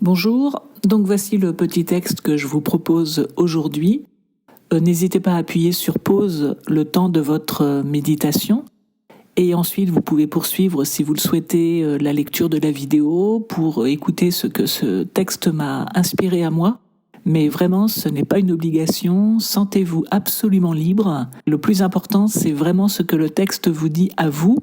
Bonjour, donc voici le petit texte que je vous propose aujourd'hui. N'hésitez pas à appuyer sur pause le temps de votre méditation et ensuite vous pouvez poursuivre si vous le souhaitez la lecture de la vidéo pour écouter ce que ce texte m'a inspiré à moi. Mais vraiment, ce n'est pas une obligation, sentez-vous absolument libre. Le plus important, c'est vraiment ce que le texte vous dit à vous.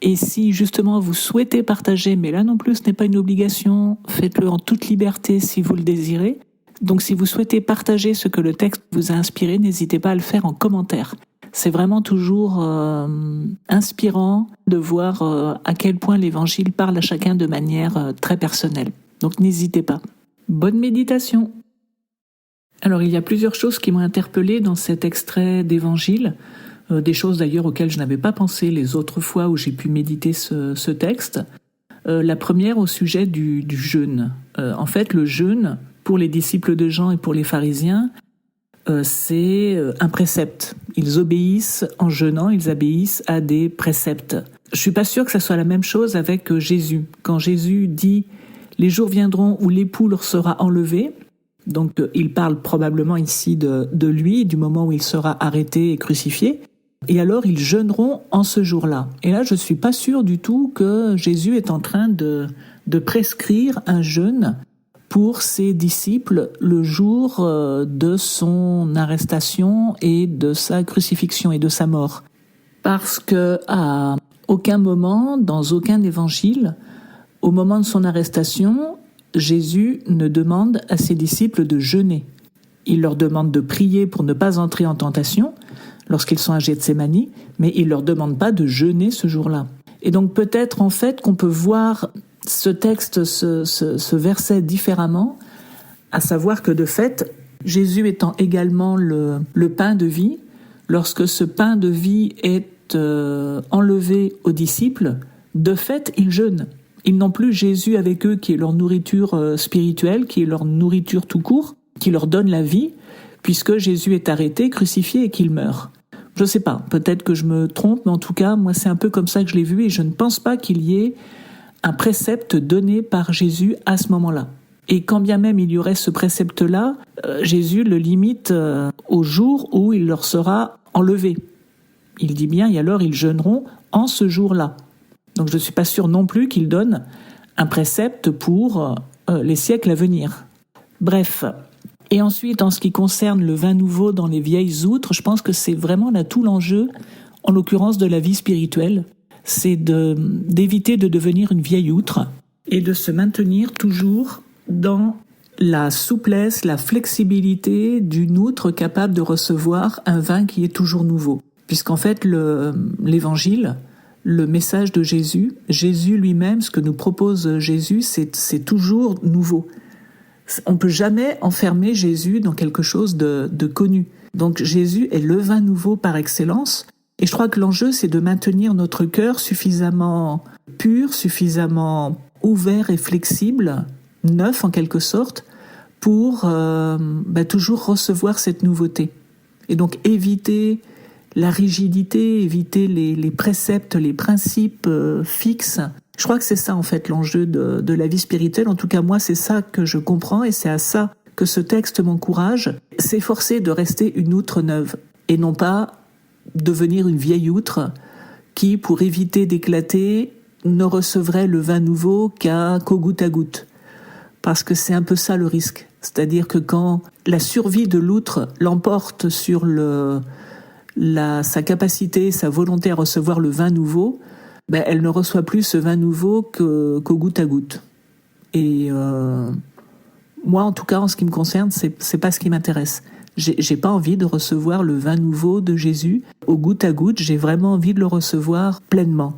Et si justement vous souhaitez partager, mais là non plus ce n'est pas une obligation, faites-le en toute liberté si vous le désirez. Donc si vous souhaitez partager ce que le texte vous a inspiré, n'hésitez pas à le faire en commentaire. C'est vraiment toujours inspirant de voir à quel point l'Évangile parle à chacun de manière très personnelle. Donc n'hésitez pas. Bonne méditation. Alors il y a plusieurs choses qui m'ont interpellée dans cet extrait d'Évangile. Des choses d'ailleurs auxquelles je n'avais pas pensé les autres fois où j'ai pu méditer ce texte. La première au sujet du jeûne. En fait, le jeûne, pour les disciples de Jean et pour les pharisiens, c'est un précepte. Ils obéissent en jeûnant, ils obéissent à des préceptes. Je suis pas sûre que ça soit la même chose avec Jésus. Quand Jésus dit « Les jours viendront où l'époux leur sera enlevé », donc il parle probablement ici de lui, du moment où il sera arrêté et crucifié. Et alors ils jeûneront en ce jour-là. Et là, je suis pas sûre du tout que Jésus est en train de prescrire un jeûne pour ses disciples le jour de son arrestation et de sa crucifixion et de sa mort. Parce que à aucun moment, dans aucun évangile, au moment de son arrestation, Jésus ne demande à ses disciples de jeûner. Il leur demande de prier pour ne pas entrer en tentation lorsqu'ils sont à Gethsémani, mais il leur demande pas de jeûner ce jour-là. Et donc peut-être en fait qu'on peut voir ce texte, ce verset différemment, à savoir que de fait, Jésus étant également le pain de vie, lorsque ce pain de vie est enlevé aux disciples, de fait, ils jeûnent. Ils n'ont plus Jésus avec eux qui est leur nourriture spirituelle, qui est leur nourriture tout court, qui leur donne la vie, puisque Jésus est arrêté, crucifié et qu'il meurt. Je sais pas, peut-être que je me trompe, mais en tout cas, moi c'est un peu comme ça que je l'ai vu et je ne pense pas qu'il y ait un précepte donné par Jésus à ce moment-là. Et quand bien même il y aurait ce précepte-là, Jésus le limite au jour où il leur sera enlevé. Il dit bien, et alors ils jeûneront en ce jour-là. Donc je ne suis pas sûre non plus qu'il donne un précepte pour les siècles à venir. Bref. Et ensuite, en ce qui concerne le vin nouveau dans les vieilles outres, je pense que c'est vraiment là tout l'enjeu, en l'occurrence de la vie spirituelle, c'est d'éviter de devenir une vieille outre et de se maintenir toujours dans la souplesse, la flexibilité d'une outre capable de recevoir un vin qui est toujours nouveau. Puisqu'en fait, l'Évangile, le message de Jésus lui-même, ce que nous propose Jésus, c'est toujours nouveau. On ne peut jamais enfermer Jésus dans quelque chose de connu. Donc Jésus est le vin nouveau par excellence. Et je crois que l'enjeu, c'est de maintenir notre cœur suffisamment pur, suffisamment ouvert et flexible, neuf en quelque sorte, pour toujours recevoir cette nouveauté. Et donc éviter la rigidité, éviter les préceptes, les principes fixes. Je crois que c'est ça en fait l'enjeu de la vie spirituelle. En tout cas moi c'est ça que je comprends et c'est à ça que ce texte m'encourage. S'efforcer de rester une outre neuve et non pas devenir une vieille outre qui, pour éviter d'éclater, ne recevrait le vin nouveau qu'au goutte à goutte. Parce que c'est un peu ça le risque. C'est-à-dire que quand la survie de l'outre l'emporte sur sa capacité, sa volonté à recevoir le vin nouveau, elle ne reçoit plus ce vin nouveau qu'au goutte à goutte. Et moi, en tout cas, en ce qui me concerne, c'est pas ce qui m'intéresse. J'ai pas envie de recevoir le vin nouveau de Jésus au goutte à goutte. J'ai vraiment envie de le recevoir pleinement.